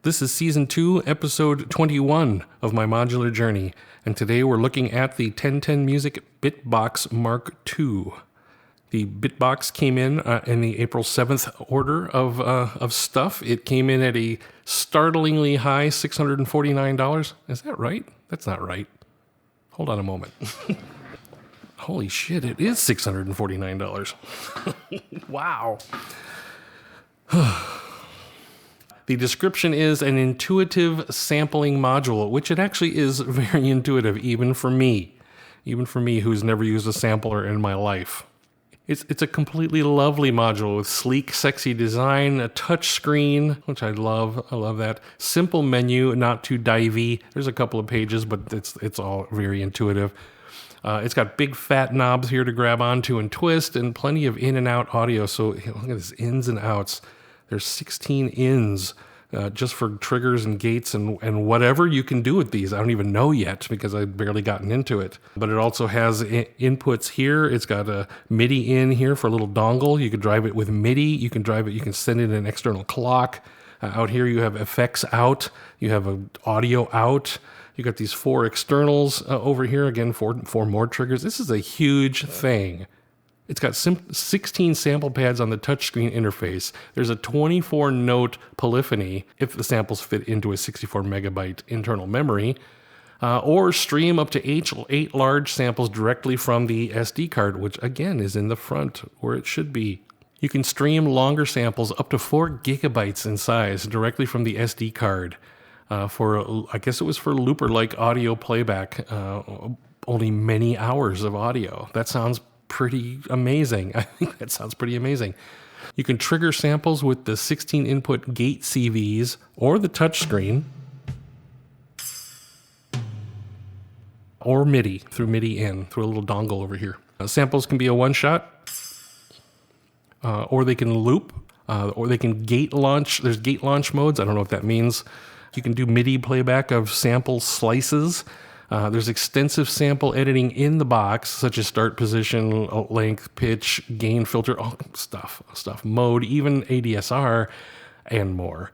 This is Season 2, Episode 21 of my modular journey, and today we're looking at the 1010 Music Bitbox Mk2. The Bitbox came in the April 7th order of stuff. It came in at a startlingly high $649. Is that right? That's not right. Hold on a moment. Holy shit, it is $649. Wow. The description is an intuitive sampling module, which it actually is very intuitive, even for me who's never used a sampler in my life. It's a completely lovely module with sleek, sexy design, a touch screen, which I love. I love that. Simple menu, not too divey. There's a couple of pages, but it's all very intuitive. It's got big fat knobs here to grab onto and twist, and plenty of in and out audio. So look at this, ins and outs. There's 16 ins just for triggers and gates and whatever you can do with these. I don't even know yet because I've barely gotten into it. But it also has inputs here. It's got a MIDI in here for a little dongle. You can drive it with MIDI. You can send it an external clock. Out here you have effects out. You have audio out. You got these 4 externals over here. Again, four more triggers. This is a huge thing. It's got 16 sample pads on the touchscreen interface. There's a 24-note polyphony if the samples fit into a 64 megabyte internal memory, or stream up to 8 large samples directly from the SD card, which again is in the front where it should be. You can stream longer samples up to 4 gigabytes in size directly from the SD card I guess it was for looper-like audio playback, only many hours of audio. That sounds pretty amazing. I think that sounds pretty amazing. You can trigger samples with the 16 input gate CVs or the touchscreen, or MIDI through MIDI in through a little dongle over here. Samples can be a one-shot, or they can loop, or they can gate launch. There's gate launch modes. I don't know what that means. You can do MIDI playback of sample slices. There's extensive sample editing in the box, such as start position, length, pitch, gain filter, stuff, mode, even ADSR, and more,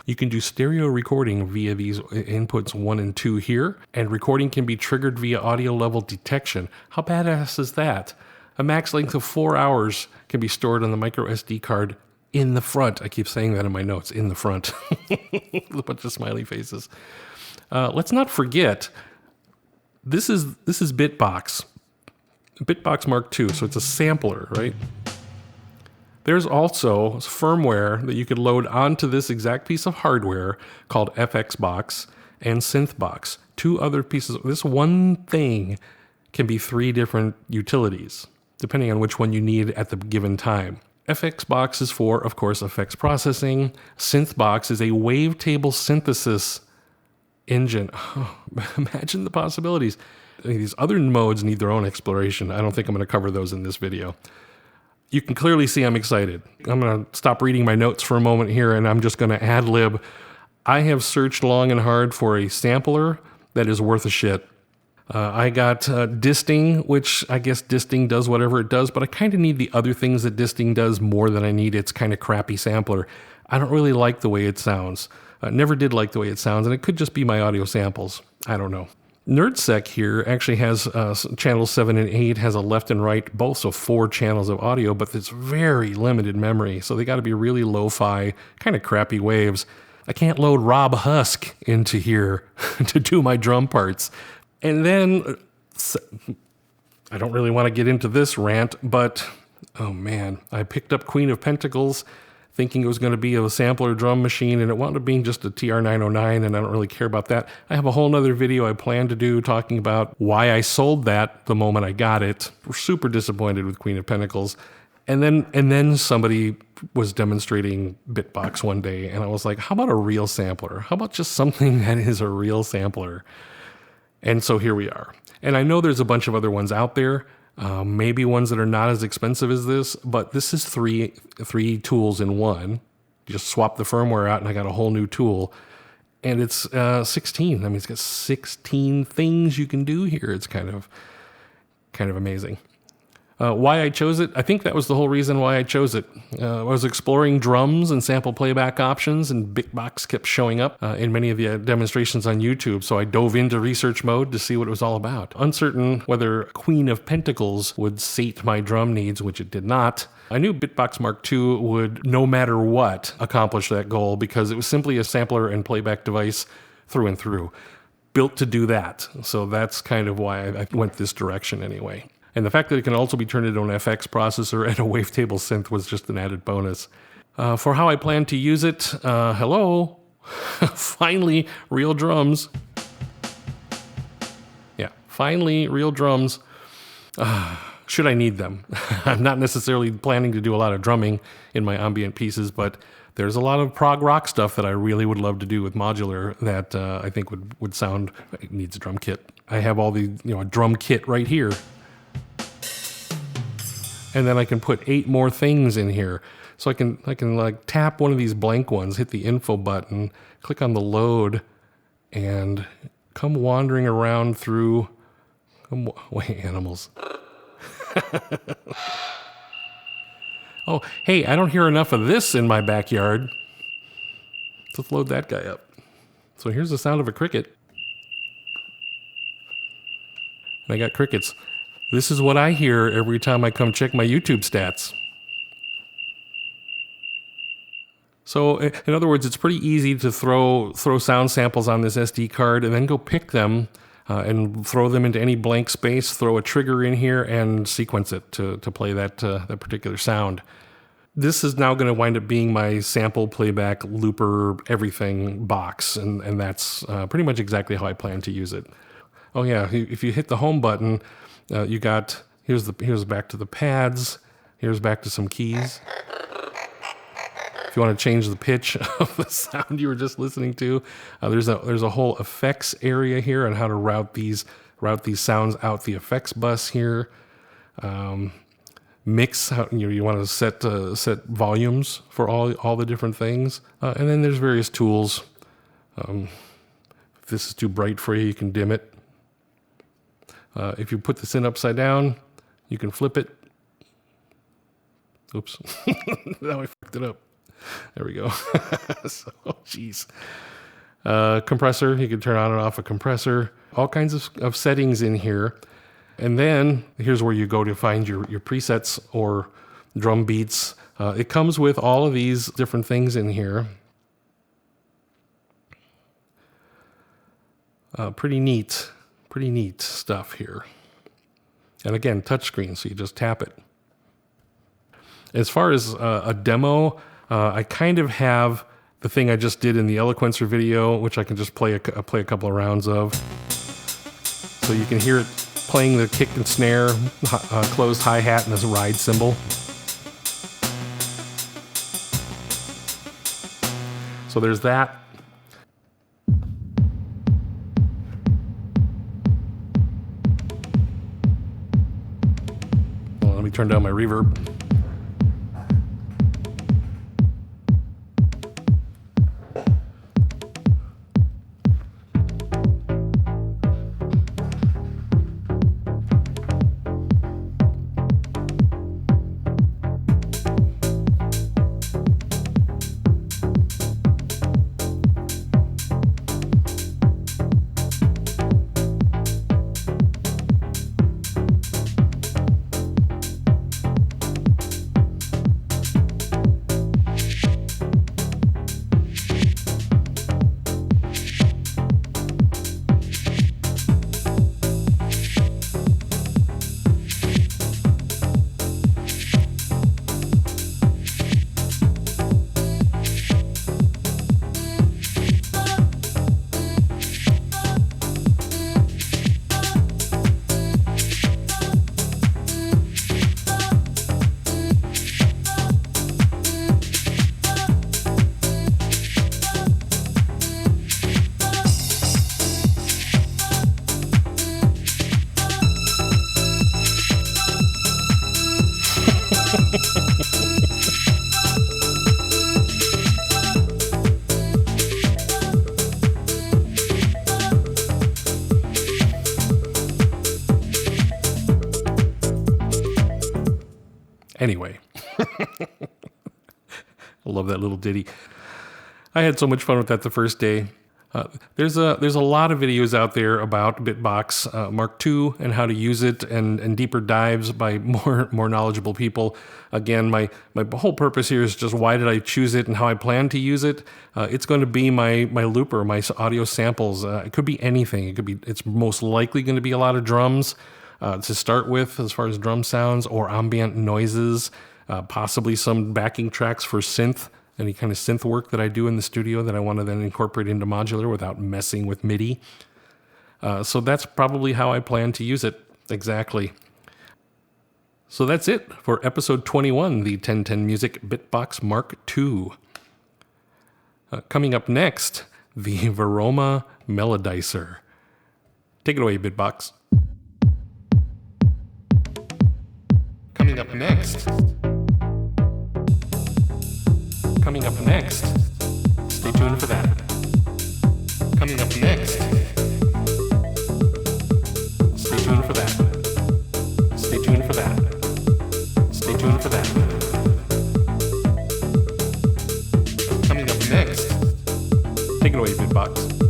You can do stereo recording via these inputs 1 and 2 here, and recording can be triggered via audio level detection. How badass is that? A max length of 4 hours can be stored on the MicroSD card in the front. I keep saying that in my notes, in the front. A bunch of smiley faces. Let's not forget, this is Bitbox Mk2, so it's a sampler, right? There's also firmware that you could load onto this exact piece of hardware called FXbox and Synthbox. 2 other pieces. This one thing can be 3 different utilities, depending on which one you need at the given time. FXbox is for, of course, effects processing. Synthbox is a wavetable synthesis engine. Oh, imagine the possibilities. These other modes need their own exploration. I don't think I'm going to cover those in this video. You can clearly see I'm excited. I'm going to stop reading my notes for a moment here, and I'm just going to ad-lib. I have searched long and hard for a sampler that is worth a shit. I got disting, which I guess disting does whatever it does, but I kind of need the other things that disting does more than I need its kind of crappy sampler. I don't really like the way it sounds. Never did like the way it sounds, and it could just be my audio samples. I don't know. NerdSec here actually has channels 7 and 8, has a left and right, both, so 4 channels of audio, but it's very limited memory, so they got to be really lo-fi, kind of crappy waves. I can't load Rob Husk into here to do my drum parts. And then, I don't really want to get into this rant, but, oh man, I picked up Queen of Pentacles thinking it was going to be a sampler drum machine, and it wound up being just a TR-909, and I don't really care about that. I have a whole nother video I plan to do talking about why I sold that the moment I got it. We're super disappointed with Queen of Pentacles. And then somebody was demonstrating Bitbox one day, and I was like, how about a real sampler? How about just something that is a real sampler? And so here we are. And I know there's a bunch of other ones out there, maybe ones that are not as expensive as this, but this is three tools in one. You just swap the firmware out and I got a whole new tool. And it's 16. I mean, it's got 16 things you can do here. It's kind of amazing. Why I chose it? I think that was the whole reason why I chose it. I was exploring drums and sample playback options, and Bitbox kept showing up in many of the demonstrations on YouTube, so I dove into research mode to see what it was all about. Uncertain whether Queen of Pentacles would sate my drum needs, which it did not. I knew Bitbox Mk2 would, no matter what, accomplish that goal because it was simply a sampler and playback device through and through, built to do that. So that's kind of why I went this direction anyway. And the fact that it can also be turned into an FX processor and a wavetable synth was just an added bonus. For how I plan to use it, hello, finally real drums. Yeah, finally real drums. Should I need them? I'm not necessarily planning to do a lot of drumming in my ambient pieces, but there's a lot of prog rock stuff that I really would love to do with Modular that I think would sound, it needs a drum kit. I have all the, a drum kit right here. And then I can put 8 more things in here. So I can like tap one of these blank ones, hit the info button, click on the load, and come wandering around through, animals. Oh, hey, I don't hear enough of this in my backyard. Let's load that guy up. So here's the sound of a cricket. And I got crickets. This is what I hear every time I come check my YouTube stats. So, in other words, it's pretty easy to throw sound samples on this SD card and then go pick them and throw them into any blank space, throw a trigger in here, and sequence it to play that particular sound. This is now going to wind up being my sample, playback, looper, everything box, and that's pretty much exactly how I plan to use it. Oh yeah, if you hit the home button, you got, here's back to the pads, here's back to some keys. If you want to change the pitch of the sound you were just listening to, there's a whole effects area here on how to route these sounds out the effects bus here. Mix, you want to set volumes for all the different things, and then there's various tools. If this is too bright for you, you can dim it. If you put this in upside down, you can flip it. Oops, now I fucked it up. There we go. So, geez. Compressor, you can turn on and off a compressor. All kinds of settings in here. And then here's where you go to find your presets or drum beats. It comes with all of these different things in here. Pretty neat stuff here. And again, touchscreen, so you just tap it. As far as a demo, I kind of have the thing I just did in the Eloquencer video, which I can just play a couple of rounds of. So you can hear it playing the kick and snare, closed hi-hat, and this ride cymbal. So there's that. Well, let me turn down my reverb. Anyway, I love that little ditty. I had so much fun with that the first day. There's a lot of videos out there about Bitbox Mk2 and how to use it, and deeper dives by more knowledgeable people. Again, my whole purpose here is just why did I choose it and how I plan to use it. It's going to be my looper, my audio samples. It could be anything. It's most likely going to be a lot of drums to start with, as far as drum sounds or ambient noises, possibly some backing tracks for synth. Any kind of synth work that I do in the studio that I want to then incorporate into Modular without messing with MIDI. So that's probably how I plan to use it exactly. So that's it for episode 21, the 1010 Music Bitbox Mk2. Coming up next, the Varoma Melodizer. Take it away, Bitbox. Coming up next. Stay tuned for that. Coming up next. Stay tuned for that. Stay tuned for that. Stay tuned for that. Coming up next. Take it away, Bitbox.